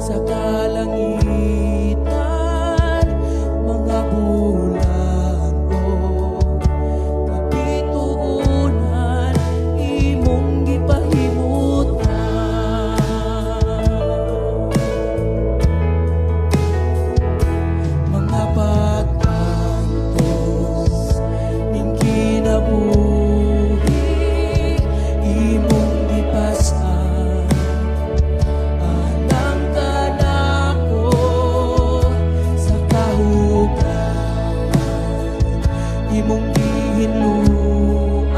sa kalangitan, mga bulan o kapituunan, imong gipahimutan. Mga pag-antos ning kinabuhi, imong gipasan. Alang ka nako sa kahugawan, imong gihinluan,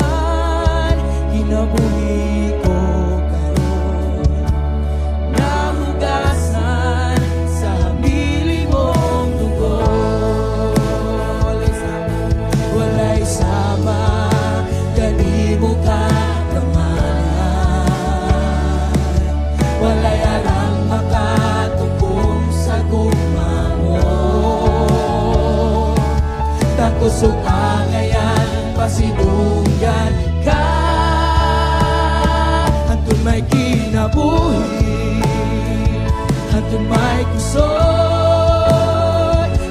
ginabuhi ko karon. Nahugasan sa hamili mong dugo. Walay sama, kanimo ka kamayan. Walay arang makatupong sa gugma mo. Takusog angayan, pasidunggan ka, hantun may kinabuhi, hantun may kusod,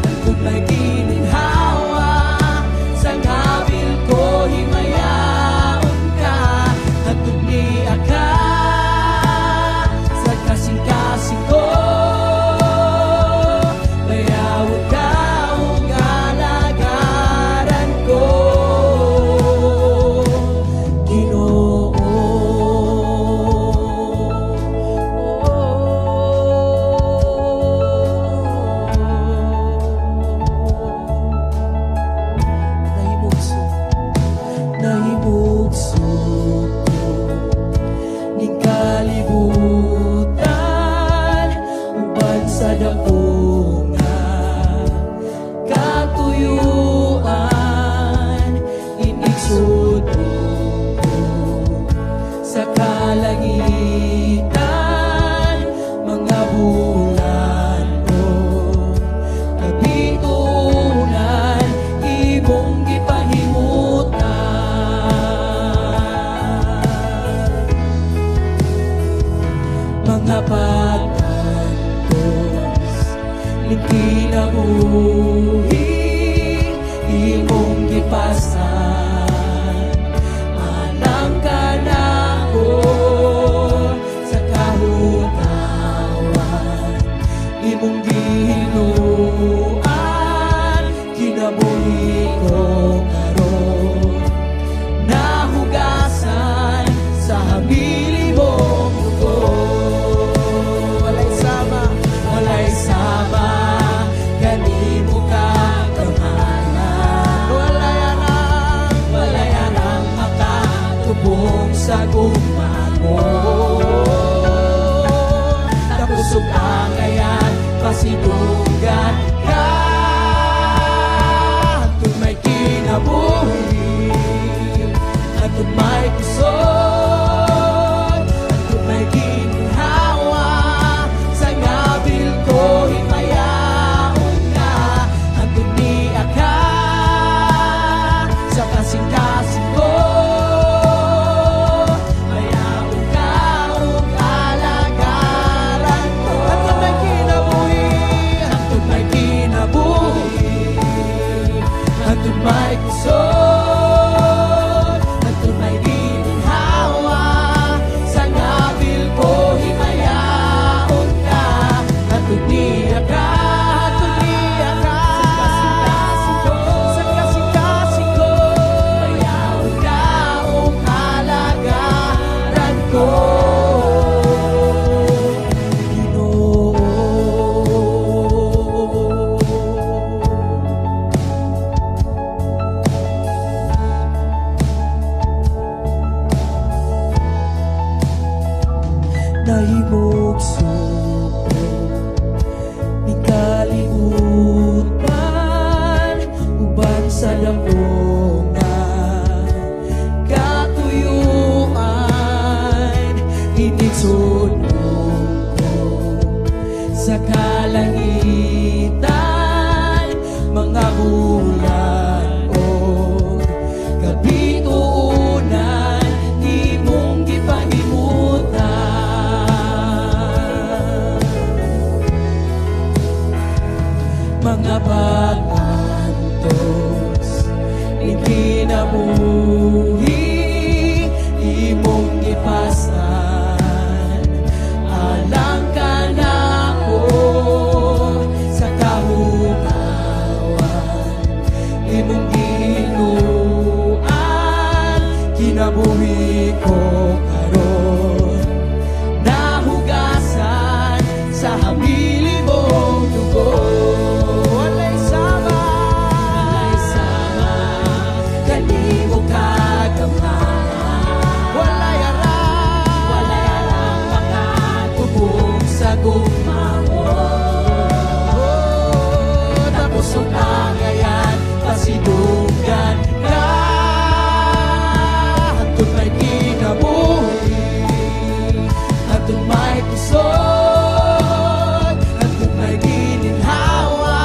hantun may gininhawa. Sa ngabil ko himayaon ka, hantun niya ka sa kasing-kasing ko. Mayawag ka ug alagaran ko, Ginoo. Nahimugso, nahimugso ko ning kalibutan, uban sa dako nga katuyuan. Inigsod ko sa kalangitan, mga bulan o kabitunan, imong gipahimutan. Mga pag-antos ning kinabuhi, imong gipasan. Alang ka nako sa kahugawan, imong gihinuan, kinabuhi ko karon. Nahugasan sa hamili mong dugo. Walay sama, walay sama, kanimo ka kamayan. Walay arang makatubong sa gugma mo. Takusog angayan, pasidunggan ka, hantun may kinabuhi, hantun may kusod, hantun may gininhawa. Sa ngabil ko himayaon ka, hantun niya ka sa kasing-kasing ko. Mayawag ka ug alagaran ko. Hantun may kinabuhi, hantun may kinabuhi, hantun may kusod, hantun may gininhawa. Sa ngabil ko himayaon ka, hantun niya ka, hantun niya ka sa kasing-kasing ko. Mayawag ka ug alagaran ko, Ginoo. Nahimugso ko ning kalibutan, uban sa dako nga katuyuan. Inigsod ko sa kalangitan, mga bulan o kabituunan, imong gipahimutan. napagantos, ikinabuhi imong gipastan. Alang ka na ko sa kahugawan, imong ginuan, kinabuhi ko karon. Nahugasan sa hamili mong dugo. Walay sama, kanimo kagamhanan. Walay arang mga tubong sa gugma mo. Tapos ang angayan, pasidugan ka. Hantod may kinabuhi, hantod may kusod, hantod may gininhawa.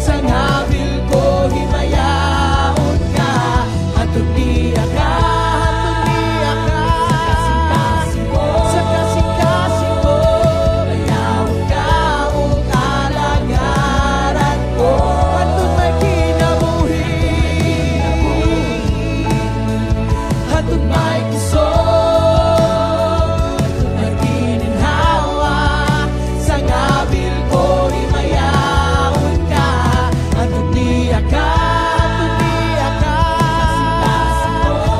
Sa ngabil ko himayaon ka, hantod niya ka, sa kasing-kasing ko. Mayaon ka o kalagaran ko, hantod may kinabuhi, hantod may kusod, hantod may gininhawa. Sa ngabil ko himayaon ka, hantod niya ka,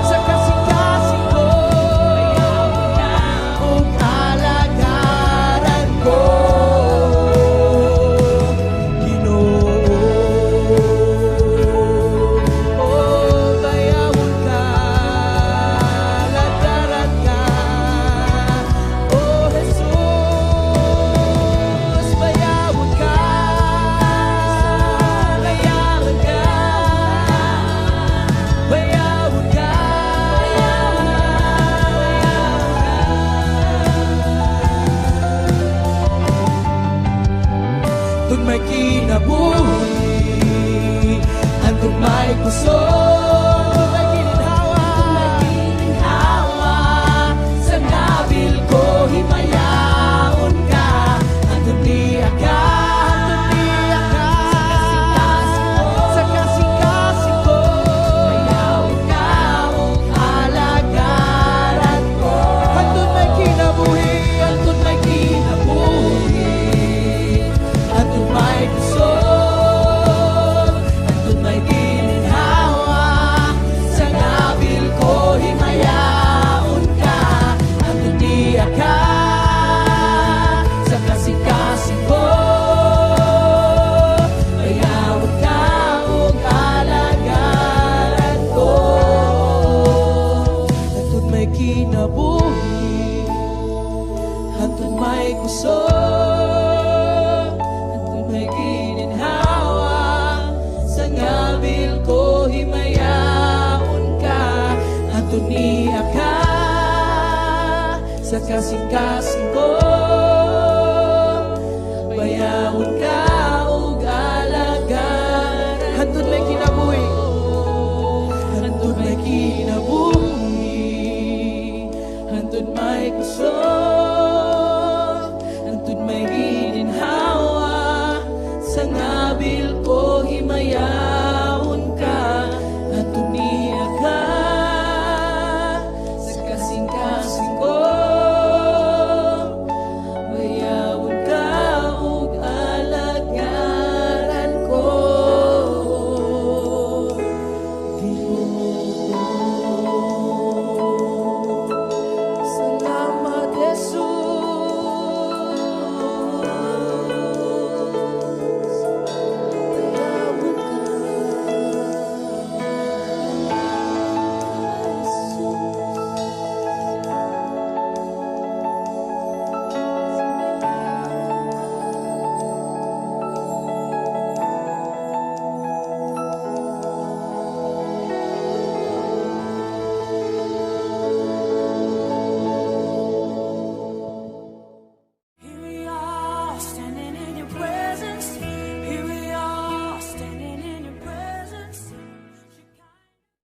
sa kasing-kasing ko. Mayaon ka o kalagaran ko, Ginoo. Bayawon ka, lagaran ka, o Jesus. Bayawon ka, lagaran ka, bayawon ka, hantod may kinabuhi, hantod may kusod, may gininhawa. Sa ngabil ko himayaon ka, hantod niya ka, sa kasing-kasing ko. Mayaon ka o kalagaran ko, hantod may kinabuhi, hantod may kinabuhi, hantod may kusod, hantod may gininhawa. Sa ngabil ko himayaon ka, hantod niya ka, sa kasing-kasing ko. Mayaon ka o kalagaran ko, hantod may kinabuhi, hantod may kusod, hantod may gininhawa. Sa ngabil ko himayaon ka, hantod niya ka, sa kasing-kasing ko.